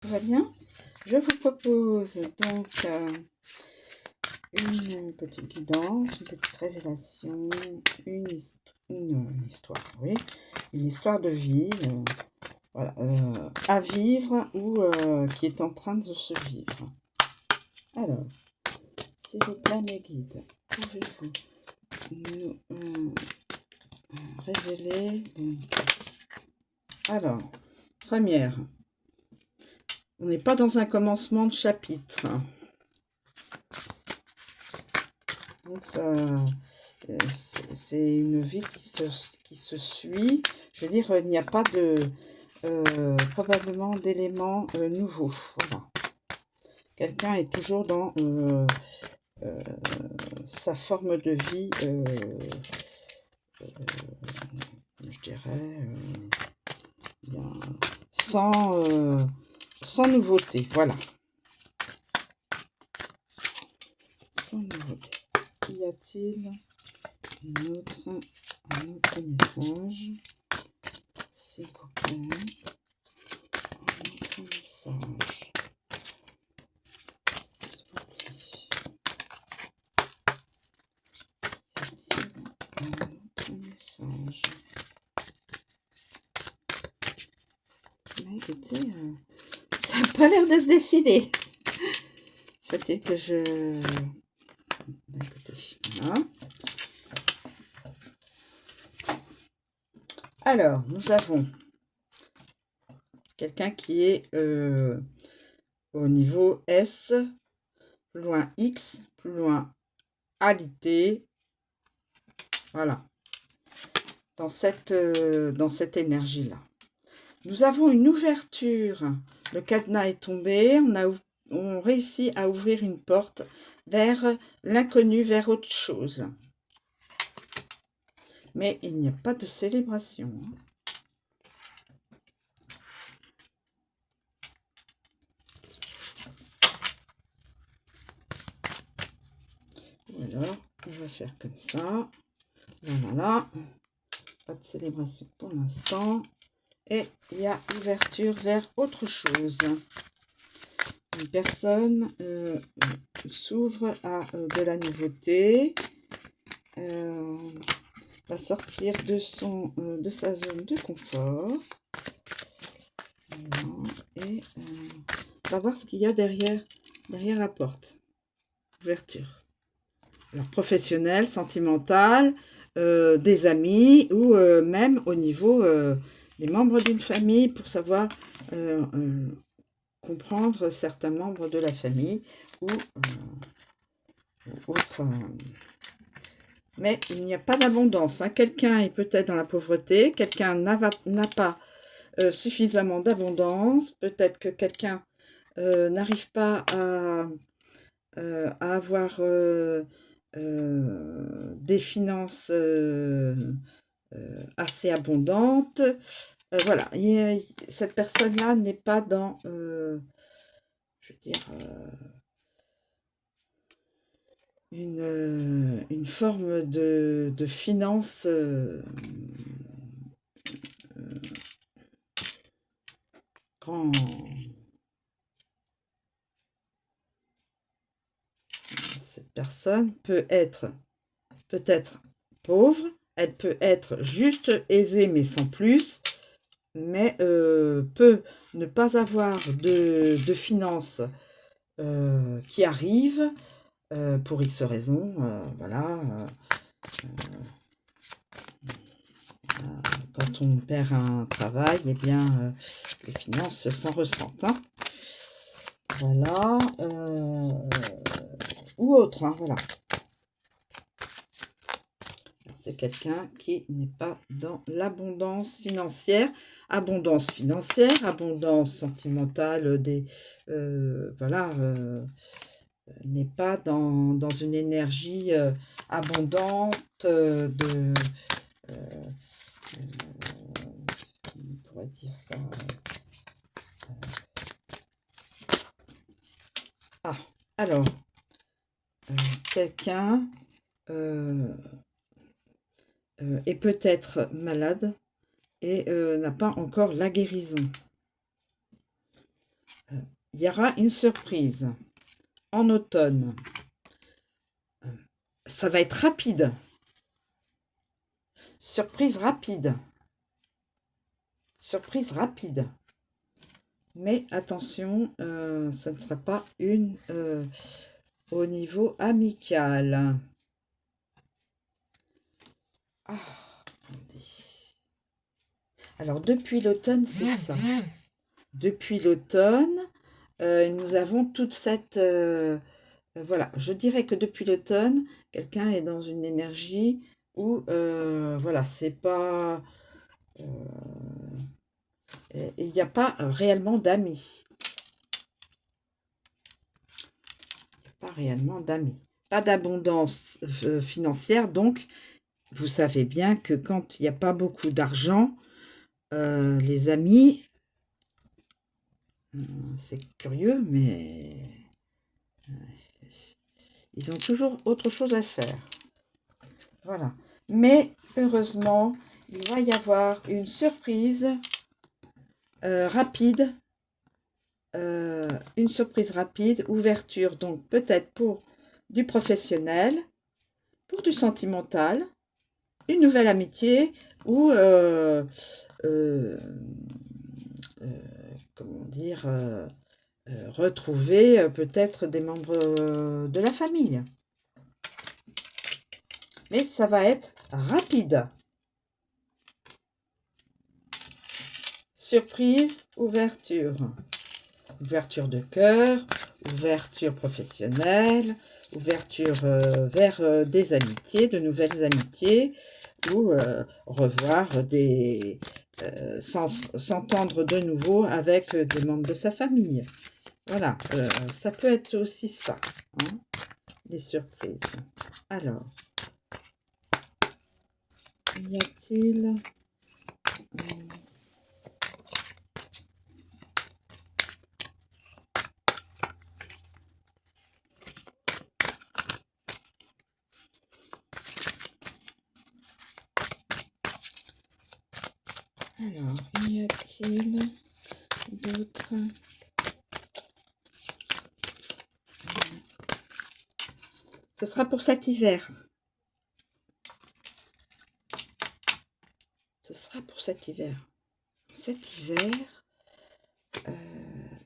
Tout va bien? Je vous propose donc une petite guidance, une petite révélation, une histoire, oui, une histoire de vie, voilà, à vivre ou qui est en train de se vivre. Alors, s'il vous plaît, mes guides, pouvez-vous nous révéler donc, alors, première, on n'est pas dans un commencement de chapitre. Donc ça, c'est une vie qui se suit. Je veux dire, il n'y a pas de probablement d'éléments nouveaux. Voilà. Quelqu'un est toujours dans sa forme de vie, je dirais, bien, sans nouveauté. Voilà. Sans nouveauté. Y a-t-il un autre message, s'il vous plaît, un autre message, s'il vous plaît. Y a-t-il un autre message? Mais écoutez, ça n'a pas l'air de se décider. Faut-il que je... Écoutez, voilà. Alors, nous avons quelqu'un qui est au niveau S, plus loin X, plus loin alité. Voilà. Dans cette énergie-là. Nous avons une ouverture. Le cadenas est tombé. On réussit à ouvrir une porte vers l'inconnu, vers autre chose. Mais il n'y a pas de célébration. Ou alors, on va faire comme ça. Voilà. Pas de célébration pour l'instant. Et il y a ouverture vers autre chose. Une personne s'ouvre à de la nouveauté. Va sortir de sa zone de confort. Voilà. Et va voir ce qu'il y a derrière la porte. Ouverture. Alors, professionnel, sentimental, des amis ou même au niveau des membres d'une famille pour savoir comprendre certains membres de la famille ou autres. Mais il n'y a pas d'abondance. Hein. Quelqu'un est peut-être dans la pauvreté, quelqu'un n'a pas suffisamment d'abondance, peut-être que quelqu'un n'arrive pas à avoir des finances assez abondantes. Voilà, cette personne-là n'est pas dans, je veux dire, une forme de finance grand. Cette personne peut être peut-être pauvre, elle peut être juste aisée mais sans plus, mais peut ne pas avoir de finances qui arrivent pour X raisons, voilà. Quand on perd un travail, eh bien, les finances s'en ressentent. Hein. Voilà. Ou autre, hein, voilà. C'est quelqu'un qui n'est pas dans l'abondance financière, abondance sentimentale, voilà, n'est pas dans une énergie abondante de, on pourrait dire ça. Alors, quelqu'un est peut-être malade et n'a pas encore la guérison. il y aura une surprise en automne. Ça va être rapide. Surprise rapide. Surprise rapide. Mais attention, ça ne sera pas une au niveau amical. Ah, attendez. Alors, depuis l'automne, c'est ça. Depuis l'automne, nous avons toute cette... voilà, je dirais que depuis l'automne, quelqu'un est dans une énergie où, voilà, c'est pas... il n'y a pas réellement d'amis. Pas réellement d'amis. Pas d'abondance financière, donc vous savez bien que quand il n'y a pas beaucoup d'argent, les amis, c'est curieux, mais ils ont toujours autre chose à faire. Voilà. Mais heureusement, il va y avoir une surprise rapide. Une surprise rapide, ouverture, donc peut-être pour du professionnel, pour du sentimental, une nouvelle amitié ou comment dire, retrouver peut-être des membres de la famille. Mais ça va être rapide. Surprise, ouverture. Ouverture de cœur, ouverture professionnelle, ouverture vers des amitiés, de nouvelles amitiés, ou revoir des... s'entendre de nouveau avec des membres de sa famille. Voilà, ça peut être aussi ça, hein, les surprises. Alors, y a-t-il... Alors, y a-t-il d'autres... Ce sera pour cet hiver. Ce sera pour cet hiver. Cet hiver,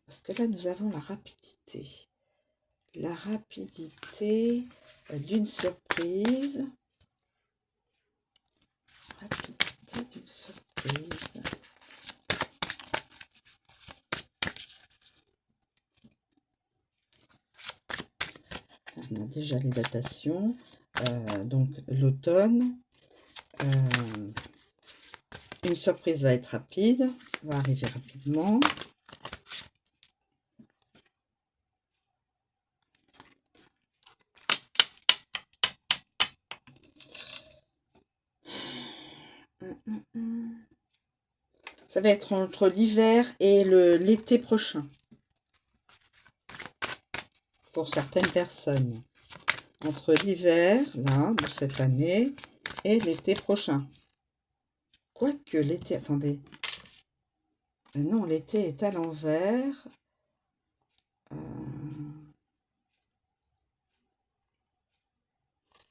parce que là, nous avons la rapidité. La rapidité d'une surprise. Rapidité d'une surprise. On a déjà les datations. Donc, l'automne. Une surprise va être rapide. Va arriver rapidement. Ça va être entre l'hiver et l'été prochain. Pour certaines personnes. Entre l'hiver, là, de cette année, et l'été prochain. Quoique l'été... Attendez. Non, l'été est à l'envers.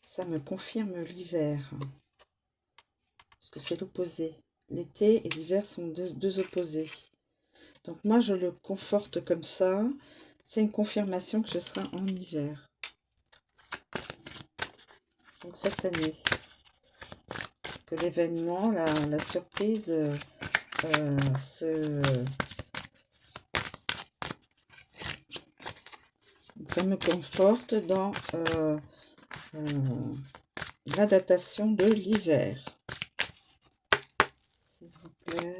Ça me confirme l'hiver. Parce que c'est l'opposé. L'été et l'hiver sont deux opposés. Donc moi, je le conforte comme ça. C'est une confirmation que ce sera en hiver. Donc cette année. Que l'événement, la surprise ça me conforte dans la datation de l'hiver. S'il vous plaît.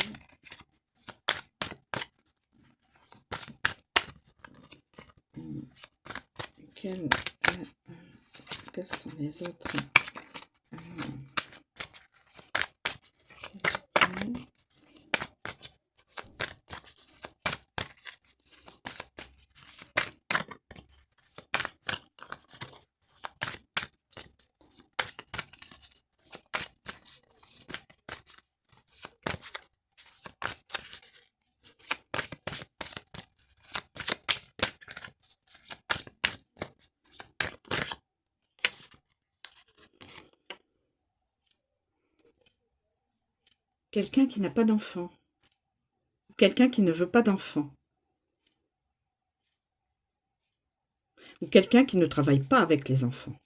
Quels sont les autres? quelqu'un qui n'a pas d'enfant. Quelqu'un qui ne veut pas d'enfant. Ou quelqu'un qui ne travaille pas avec les enfants.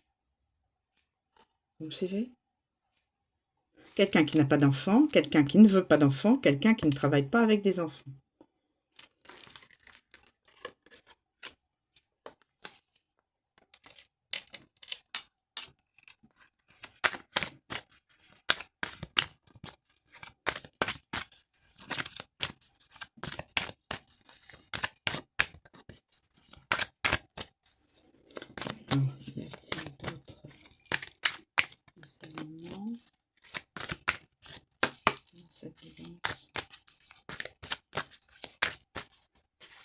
Vous suivez? Quelqu'un qui n'a pas d'enfant, quelqu'un qui ne veut pas d'enfant, quelqu'un qui ne travaille pas avec des enfants. Alors, y a-t-il d'autres éléments dans cette guidance?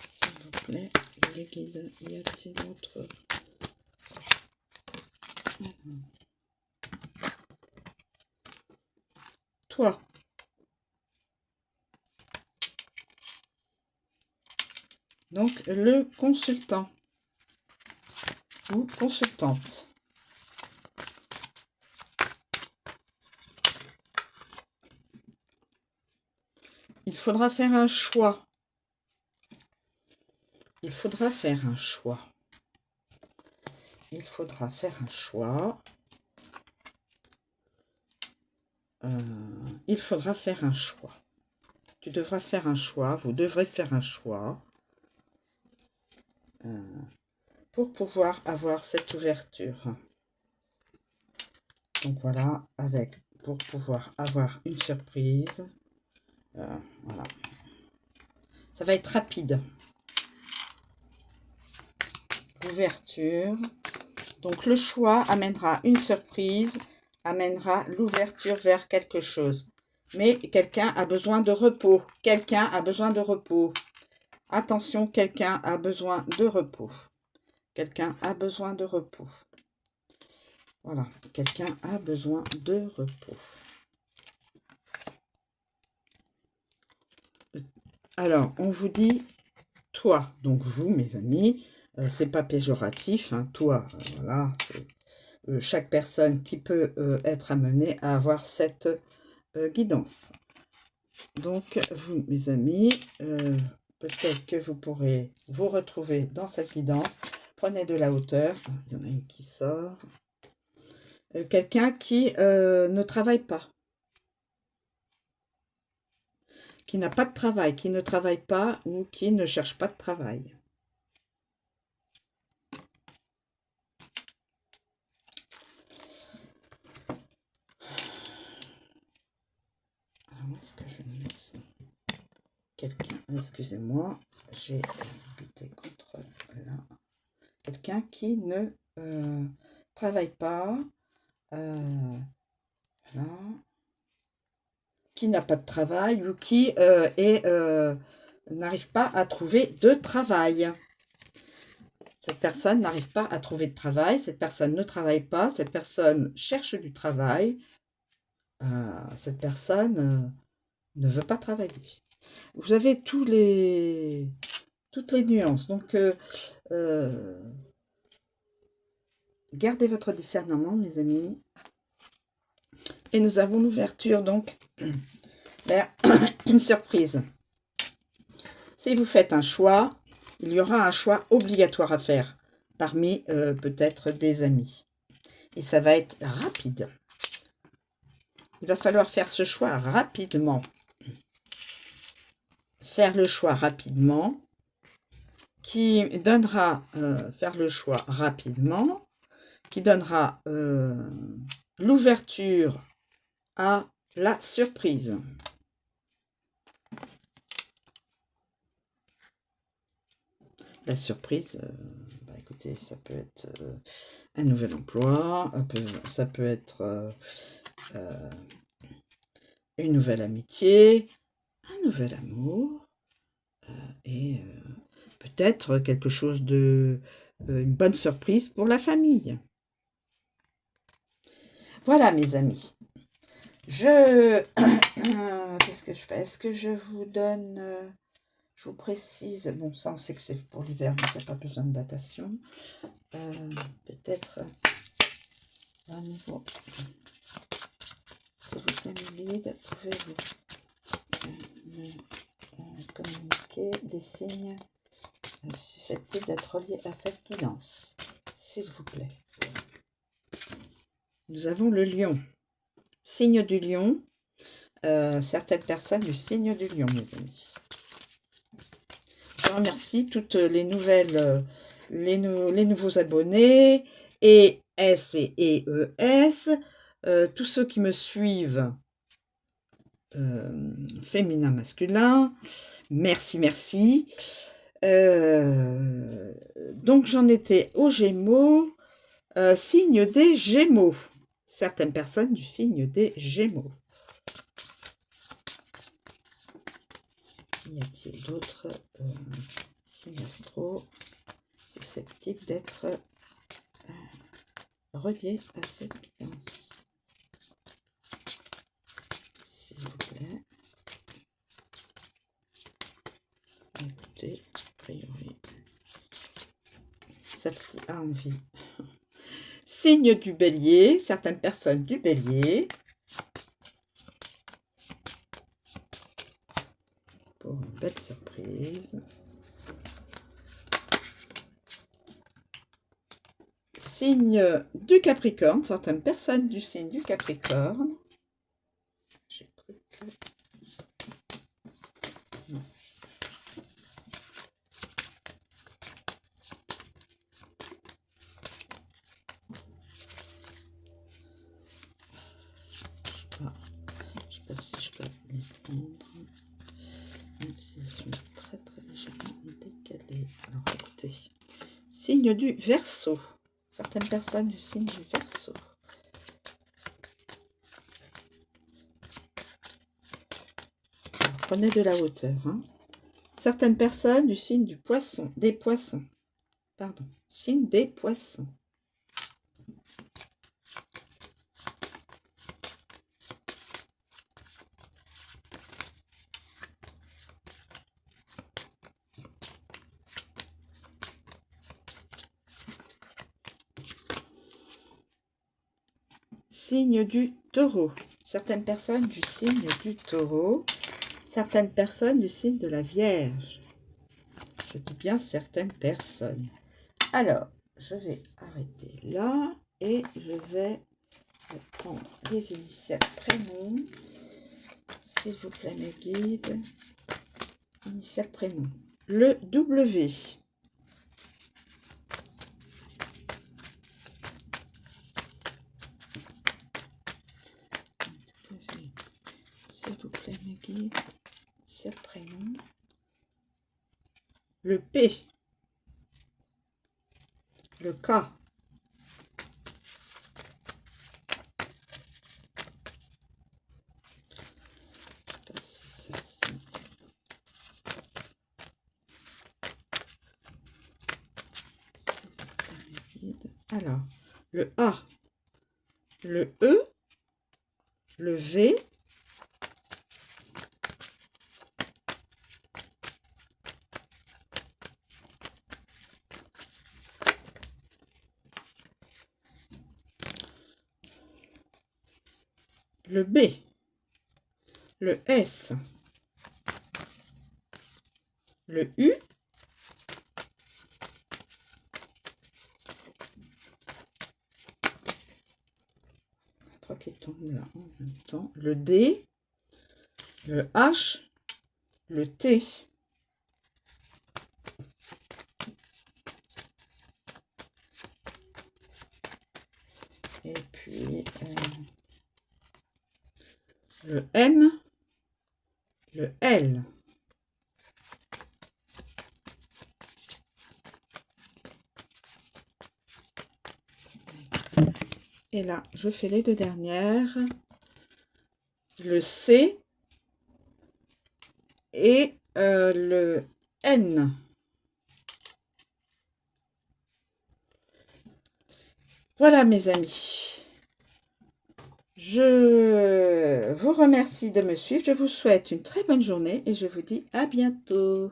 S'il vous plaît, les guides, y a-t-il d'autres? Toi. Donc, le consultant ou consultante. Il faudra faire un choix. Il faudra faire un choix. Il faudra faire un choix. Il faudra faire un choix. Tu devras faire un choix. Vous devrez faire un choix. Pour pouvoir avoir cette ouverture. Donc voilà, pour pouvoir avoir une surprise. Voilà. Ça va être rapide. L'ouverture. Donc le choix amènera une surprise, amènera l'ouverture vers quelque chose. Mais quelqu'un a besoin de repos. Quelqu'un a besoin de repos. Attention, quelqu'un a besoin de repos. Quelqu'un a besoin de repos. Voilà, quelqu'un a besoin de repos. Alors, on vous dit, toi, donc vous, mes amis, c'est pas péjoratif, hein, toi, voilà, chaque personne qui peut être amenée à avoir cette guidance. Donc, vous, mes amis, peut-être que vous pourrez vous retrouver dans cette guidance. Prenez de la hauteur. Il y en a une qui sort. Quelqu'un qui ne travaille pas. Qui n'a pas de travail, qui ne travaille pas ou qui ne cherche pas de travail. Alors, où est-ce que je vais mettre ça? Quelqu'un, excusez-moi, j'ai buté contre là. Quelqu'un qui ne travaille pas, voilà, qui n'a pas de travail ou qui n'arrive pas à trouver de travail. Cette personne n'arrive pas à trouver de travail, cette personne ne travaille pas, cette personne cherche du travail, cette personne ne veut pas travailler. Vous avez toutes les nuances, donc gardez votre discernement, mes amis. Et nous avons l'ouverture, donc, vers une surprise. Si vous faites un choix, il y aura un choix obligatoire à faire parmi peut-être des amis. Et ça va être rapide. Il va falloir faire ce choix rapidement. Faire le choix rapidement, qui donnera, faire le choix rapidement, qui donnera l'ouverture à la surprise. La surprise, bah écoutez, ça peut être un nouvel emploi, ça peut être une nouvelle amitié, un nouvel amour, et peut-être quelque chose de... une bonne surprise pour la famille. Voilà, mes amis. Qu'est-ce que je fais? Est-ce que je vous donne... je vous précise... Bon, ça, on sait que c'est pour l'hiver, donc il n'y a pas besoin de datation. Peut-être... à nouveau... S'il vous plaît, mes guides, pouvez-vous communiquer des signes susceptibles d'être reliés à cette guidance, s'il vous plaît. Nous avons le lion. Signe du lion. Certaines personnes du signe du lion, mes amis. Je remercie toutes les nouvelles, les nouveaux abonnés, ES et EES, tous ceux qui me suivent, féminin, masculin. Merci, merci. Donc, j'en étais aux Gémeaux, signe des Gémeaux. Certaines personnes du signe des Gémeaux. Y a-t-il d'autres signes astro susceptibles d'être reliés à cette guidance, s'il vous plaît? Écoutez, a priori, celle-ci a envie. Signe du Bélier, certaines personnes du Bélier. Pour une belle surprise. Signe du Capricorne, certaines personnes du signe du Capricorne. J'ai cru que... Non. Je sais pas si je peux les prendre. Même si elles sont très légèrement décalées. Alors écoutez. Signe du Verseau. Certaines personnes du signe du Verseau. Alors, prenez de la hauteur. Hein. Certaines personnes du signe du Poisson. Des Poissons. Pardon. Signe des Poissons. Signe du Taureau. Certaines personnes du signe du Taureau. Certaines personnes du signe de la Vierge. Je dis bien certaines personnes. Alors, je vais arrêter là et je vais prendre les initiales prénoms. S'il vous plaît, mes guides. Initiales prénoms. Le W. S'il vous plaît, mes guides. Initiales prénoms. Le P. Le K. Alors, le A, le E, le V, le B, le S, le U, trois qui tombent là en même temps, le D, le H, le T. Et puis le M, le L. Et là, je fais les deux dernières. Le C et le N. Voilà, mes amis. Je vous remercie de me suivre. Je vous souhaite une très bonne journée et je vous dis à bientôt.